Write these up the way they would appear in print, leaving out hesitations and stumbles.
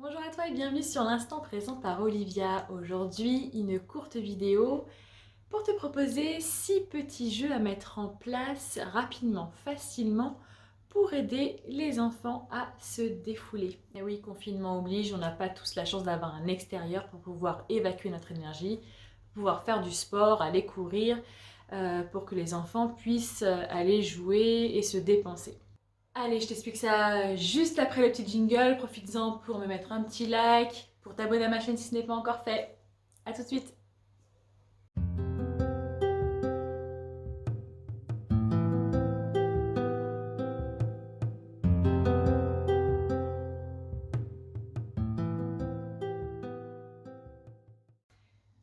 Bonjour à toi et bienvenue sur l'instant présent par Olivia. Aujourd'hui, une courte vidéo pour te proposer 6 petits jeux à mettre en place rapidement, facilement pour aider les enfants à se défouler. Et oui, confinement oblige, on n'a pas tous la chance d'avoir un extérieur pour pouvoir évacuer notre énergie, pouvoir faire du sport, aller courir, pour que les enfants puissent aller jouer et se dépenser. Allez, je t'explique ça juste après le petit jingle. Profites-en pour me mettre un petit like, pour t'abonner à ma chaîne si ce n'est pas encore fait. A tout de suite.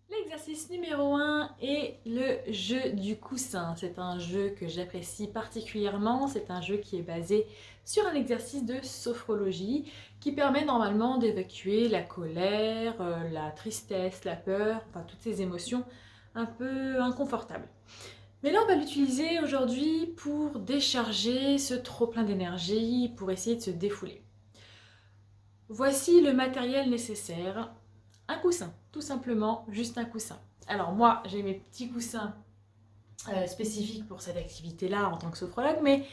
L'exercice numéro 1 est le jeu du coussin. C'est un jeu que j'apprécie particulièrement. C'est un jeu qui est basé sur un exercice de sophrologie qui permet normalement d'évacuer la colère, la tristesse, la peur, enfin toutes ces émotions un peu inconfortables. Mais là, on va l'utiliser aujourd'hui pour décharger ce trop-plein d'énergie, pour essayer de se défouler. Voici le matériel nécessaire. Un coussin, tout simplement, juste un coussin. Alors moi, j'ai mes petits coussins spécifiques pour cette activité-là en tant que sophrologue, mais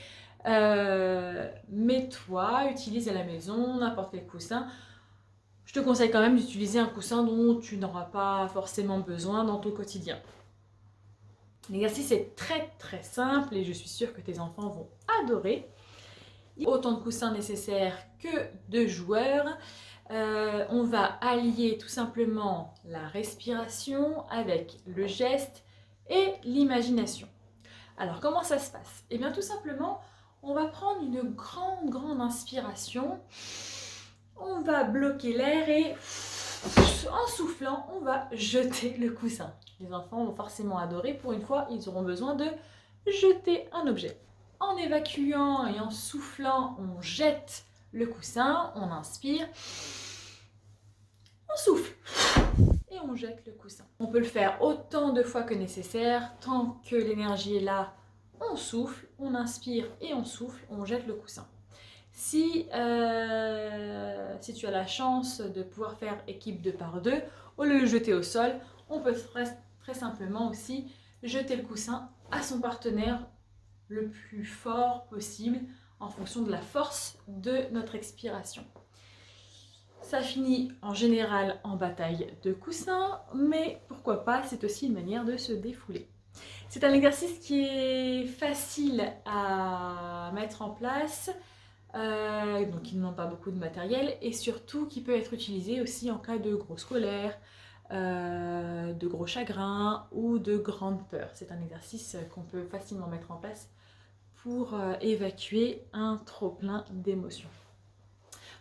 toi, utilise à la maison n'importe quel coussin. Je te conseille quand même d'utiliser un coussin dont tu n'auras pas forcément besoin dans ton quotidien. L'exercice est très simple et je suis sûre que tes enfants vont adorer. Il y a autant de coussins nécessaires que de joueurs. On va allier tout simplement la respiration avec le geste et l'imagination. Alors comment ça se passe? Eh bien tout simplement, on va prendre une grande inspiration. On va bloquer l'air et en soufflant, on va jeter le coussin. Les enfants vont forcément adorer. Pour une fois, ils auront besoin de jeter un objet. En évacuant et en soufflant, on jette le coussin, on inspire, on souffle et on jette le coussin. On peut le faire autant de fois que nécessaire. Tant que l'énergie est là, on souffle, on inspire et on souffle, on jette le coussin. Si tu as la chance de pouvoir faire équipe 2 par 2, au lieu de le jeter au sol, on peut très simplement aussi jeter le coussin à son partenaire le plus fort possible en fonction de la force de notre expiration. Ça finit en général en bataille de coussins, mais pourquoi pas, c'est aussi une manière de se défouler. C'est un exercice qui est facile à mettre en place, donc il ne demande pas beaucoup de matériel et surtout qui peut être utilisé aussi en cas de grosse colère, de gros chagrin ou de grande peur. C'est un exercice qu'on peut facilement mettre en place pour évacuer un trop-plein d'émotions.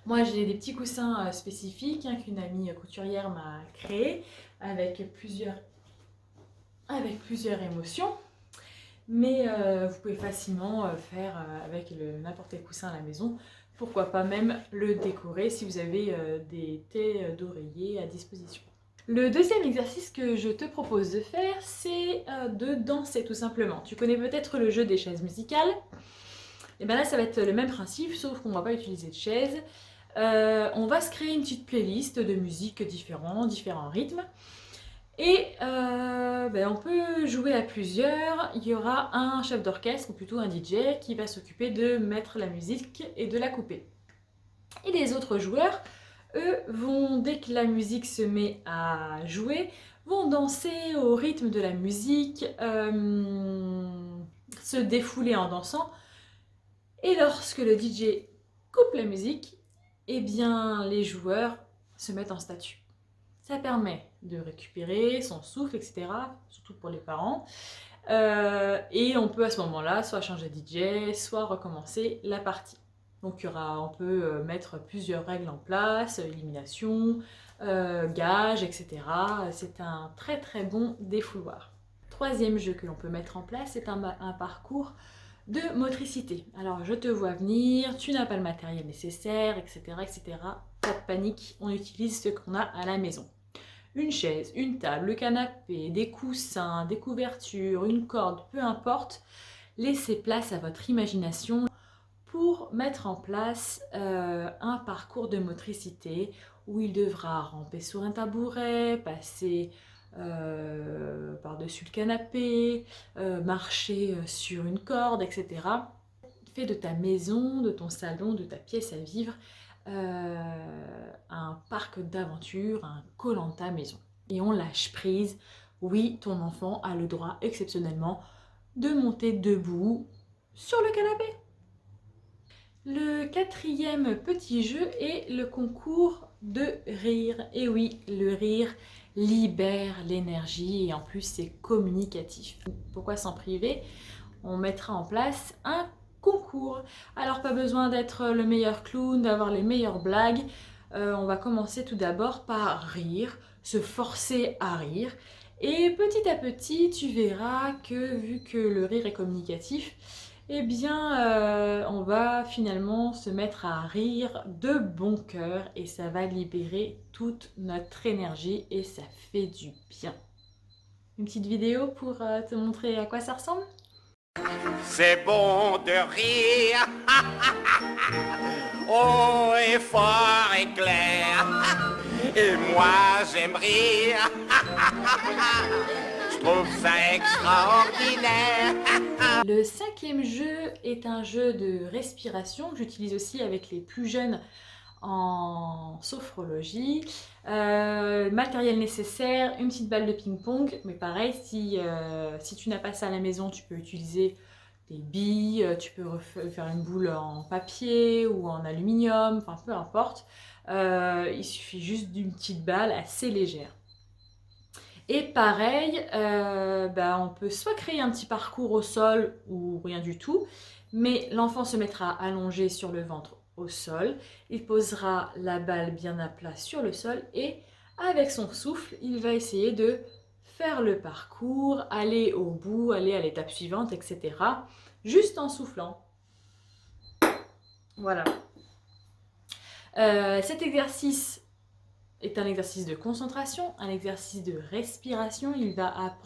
Moi, j'ai des petits coussins spécifiques qu'une amie couturière m'a créé avec plusieurs émotions. Mais vous pouvez facilement faire avec n'importe quel coussin à la maison. Pourquoi pas même le décorer si vous avez des thés d'oreiller à disposition. Le deuxième exercice que je te propose de faire, c'est de danser tout simplement. Tu connais peut-être le jeu des chaises musicales. Et bien là, ça va être le même principe, sauf qu'on ne va pas utiliser de chaises. On va se créer une petite playlist de musiques différents rythmes. Et on peut jouer à plusieurs. Il y aura un chef d'orchestre, ou plutôt un DJ, qui va s'occuper de mettre la musique et de la couper. Et les autres joueurs, eux, vont, dès que la musique se met à jouer, vont danser au rythme de la musique, se défouler en dansant. Et lorsque le DJ coupe la musique, eh bien, les joueurs se mettent en statue. Ça permet de récupérer son souffle, etc., surtout pour les parents. Et on peut à ce moment-là soit changer de DJ, soit recommencer la partie. Donc on peut mettre plusieurs règles en place, élimination, gage, etc. C'est un très bon défouloir. Troisième jeu que l'on peut mettre en place, c'est un parcours de motricité. Alors je te vois venir, tu n'as pas le matériel nécessaire, etc., etc. Pas de panique, on utilise ce qu'on a à la maison. Une chaise, une table, le canapé, des coussins, des couvertures, une corde, peu importe. Laissez place à votre imagination pour mettre en place un parcours de motricité où il devra ramper sur un tabouret, passer par-dessus le canapé, marcher sur une corde, etc. Fais de ta maison, de ton salon, de ta pièce à vivre un parc d'aventure, un koh-lanta maison. Et on lâche prise. Oui, ton enfant a le droit exceptionnellement de monter debout sur le canapé. Le quatrième petit jeu est le concours de rire. Et oui, le rire libère l'énergie et en plus c'est communicatif. Pourquoi s'en priver? On mettra en place un concours. Alors pas besoin d'être le meilleur clown, d'avoir les meilleures blagues. On va commencer tout d'abord par rire, se forcer à rire. Et petit à petit, tu verras que vu que le rire est communicatif, eh bien, on va finalement se mettre à rire de bon cœur et ça va libérer toute notre énergie et ça fait du bien. Une petite vidéo pour te montrer à quoi ça ressemble. C'est bon de rire, haut et fort et clair. Et moi j'aime rire, je trouve ça extraordinaire. Le cinquième jeu est un jeu de respiration que j'utilise aussi avec les plus jeunes en sophrologie. Matériel nécessaire, une petite balle de ping-pong, mais pareil, si tu n'as pas ça à la maison, tu peux utiliser des billes, tu peux faire une boule en papier ou en aluminium, enfin peu importe. Il suffit juste d'une petite balle assez légère. Et pareil, on peut soit créer un petit parcours au sol ou rien du tout, mais l'enfant se mettra allongé sur le ventre au sol, il posera la balle bien à plat sur le sol et avec son souffle, il va essayer de faire le parcours, aller au bout, aller à l'étape suivante, etc. Juste en soufflant. Voilà. Cet exercice est un exercice de concentration, un exercice de respiration.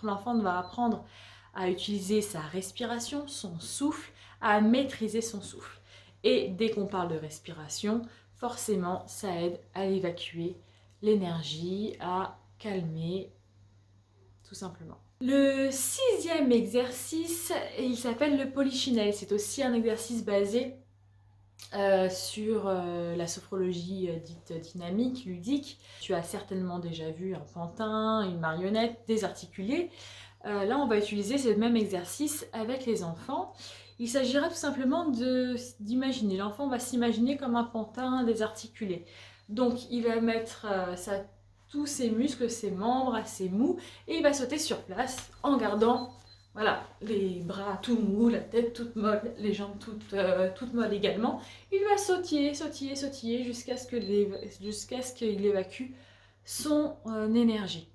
L'enfant va apprendre à utiliser sa respiration, son souffle, à maîtriser son souffle. Et dès qu'on parle de respiration, forcément, ça aide à évacuer l'énergie, à calmer, tout simplement. Le sixième exercice, il s'appelle le polichinelle. C'est aussi un exercice basé sur la sophrologie dite dynamique, ludique. Tu as certainement déjà vu un pantin, une marionnette désarticulée. Là, on va utiliser ce même exercice avec les enfants. Il s'agira tout simplement d'imaginer. L'enfant va s'imaginer comme un pantin désarticulé. Donc, il va mettre tous ses muscles, ses membres assez mous et il va sauter sur place en gardant voilà, les bras tout mous, la tête toute molle, les jambes toutes molles également. Il va sautiller jusqu'à ce qu'il évacue son énergie.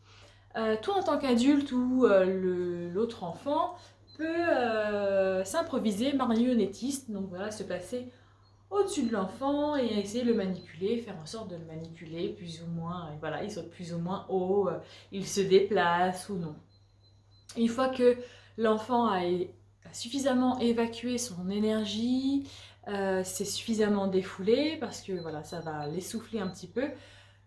Toi, en tant qu'adulte ou l'autre enfant, peut s'improviser marionnettiste, donc voilà, se placer au-dessus de l'enfant et essayer de le manipuler, faire en sorte de le manipuler plus ou moins, et voilà, il saute plus ou moins haut, il se déplace ou non. Une fois que l'enfant a suffisamment évacué son énergie, s'est suffisamment défoulé, parce que voilà, ça va l'essouffler un petit peu,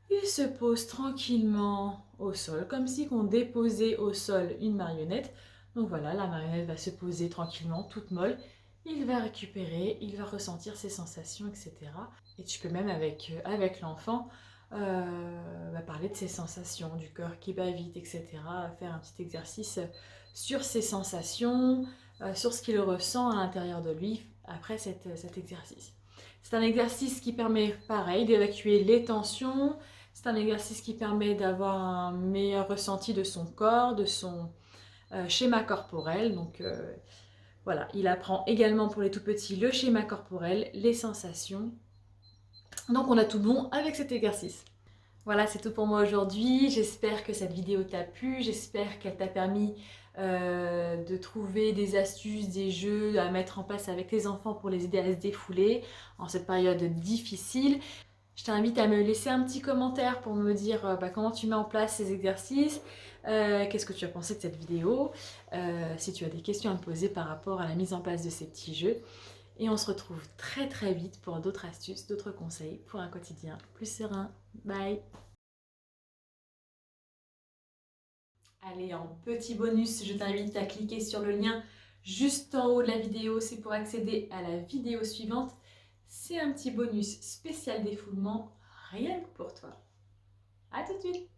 il se pose tranquillement au sol, comme si on déposait au sol une marionnette. Donc voilà, la marionnette va se poser tranquillement, toute molle. Il va récupérer, il va ressentir ses sensations, etc. Et tu peux même avec l'enfant parler de ses sensations, du cœur qui bat vite, etc. Faire un petit exercice sur ses sensations, sur ce qu'il ressent à l'intérieur de lui après cet exercice. C'est un exercice qui permet, pareil, d'évacuer les tensions. C'est un exercice qui permet d'avoir un meilleur ressenti de son corps, de son schéma corporel. Donc voilà, il apprend également pour les tout petits le schéma corporel, les sensations. Donc on a tout bon avec cet exercice. Voilà, c'est tout pour moi aujourd'hui. J'espère que cette vidéo t'a plu. J'espère qu'elle t'a permis de trouver des astuces, des jeux à mettre en place avec les enfants pour les aider à se défouler en cette période difficile. Je t'invite à me laisser un petit commentaire pour me dire comment tu mets en place ces exercices, qu'est-ce que tu as pensé de cette vidéo, si tu as des questions à me poser par rapport à la mise en place de ces petits jeux. Et on se retrouve très très vite pour d'autres astuces, d'autres conseils pour un quotidien plus serein. Bye! Allez, en petit bonus, je t'invite à cliquer sur le lien juste en haut de la vidéo. C'est pour accéder à la vidéo suivante. C'est un petit bonus spécial défoulement, rien que pour toi. À tout de suite!